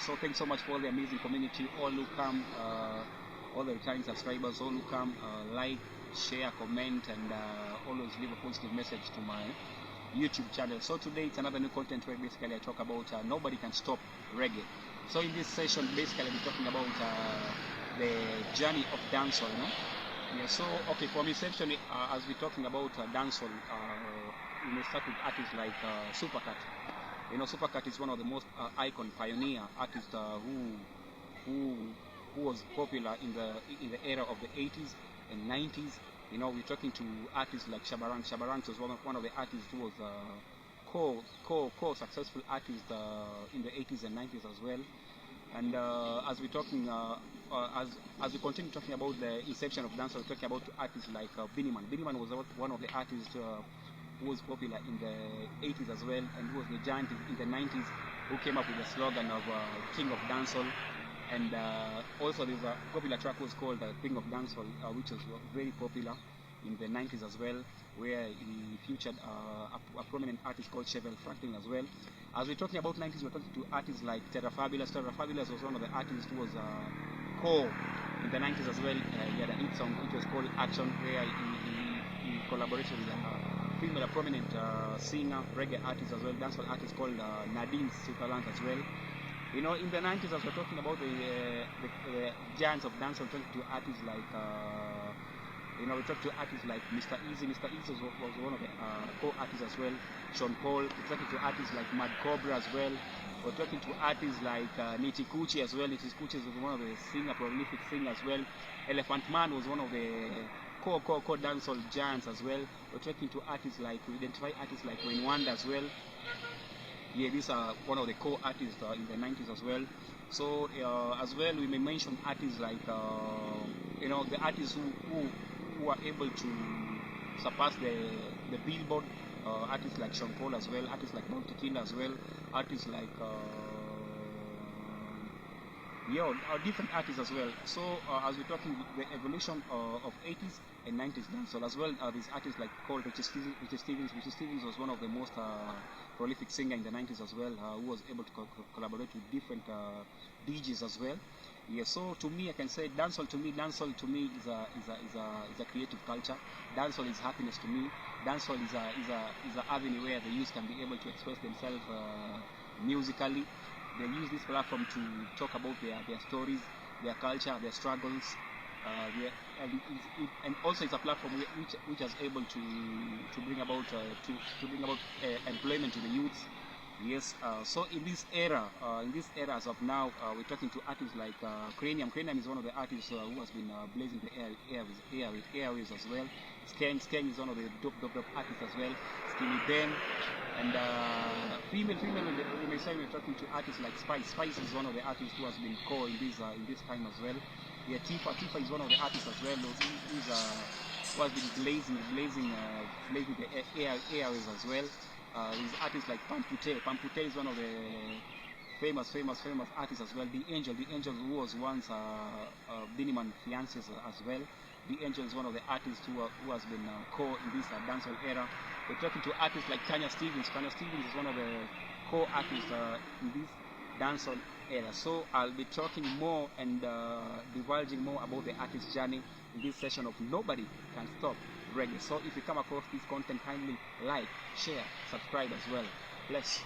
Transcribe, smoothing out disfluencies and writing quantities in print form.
So thanks so much for all the amazing community, all who come, all the returning subscribers, all who come, like, share, comment, and always leave a positive message to my YouTube channel. So today it's another new content where basically I talk about nobody can stop reggae. So in this session, basically I'll be talking about the journey of dancehall. Yeah. So okay, for me, section as we're talking about dancehall, we may start with artists like Supercat. Supercat is one of the most icon pioneer artists who was popular in the era of the 80s and 90s. We're talking to artists like Shabarang. Shabarang was one of the artists who was successful artist in the 80s and 90s as well. And as we're talking, as we continue talking about the inception of dancehall, we're talking about artists like Biniman. Biniman was one of the artists who was popular in the 80s as well, and who was the giant in the 90s, who came up with the slogan of King of Dancehall. And also there's a popular track was called King of Dancehall, which was very popular in the 90s as well, where he featured a prominent artist called Chevelle Franklin as well. As we're talking about 90s, we're talking to artists like Terra Fabulous. Terra Fabulous was one of the artists who was core in the 90s as well. He had a hit song which was called Action, where he collaborated with a prominent singer, reggae artist as well, dancehall artist called Nadine Sutherland as well. In the 90s, as we're talking about the giants of dancehall, we're talking to artists like, we talked to artists like Mr. Easy. Mr. Easy was one of the co-artists as well. Sean Paul. We're talking to artists like Mad Cobra as well. We're talking to artists like Niti Kuchi as well. Niti Kuchi was one of the prolific singers as well. Elephant Man was one of the core dancehall giants as well. We're talking to artists like, we identify artists like Wayne Wonder as well. Yeah, these are one of the core artists in the 90s as well. So as well, we may mention artists like the artists who are able to surpass the Billboard, artists like Sean Paul as well, artists like Bounty Killer as well, artists like different artists as well. So as we're talking the evolution of 80s and 90s dancehall as well, these artists like called Richie Stevens. Richie Stevens was one of the most prolific singer in the 90s as well, who was able to collaborate with different DJs as well. Yeah, so to me, I can say dancehall to me is a creative culture. Dancehall is happiness to me. Dancehall is a avenue where the youth can be able to express themselves musically. They use this platform to talk about their stories, their culture, their struggles, and also it's a platform which is able to bring about employment to the youth. Yes. So in this era as of now, we're talking to artists like Cranium. Cranium is one of the artists who has been blazing the airwaves as well. Skeng is one of the dope artists as well. Skinny Ben, and female. We may say we're talking to artists like Spice. Spice is one of the artists who has been core in this time as well. Yeah, Tifa is one of the artists as well. Who has been blazing the airwaves as well. There's artists like Pampute. Pampute is one of the famous artists as well. The Angel who was once Biniman fiancé as well. The Angel is one of the artists who has been core in this dancehall era. We're talking to artists like Tanya Stevens. Tanya Stevens is one of the core artists in this dancehall era. So I'll be talking more and divulging more about the artist's journey in this session of Nobody Can Stop Reggae. So if you come across this content, kindly like, share, subscribe as well. Bless.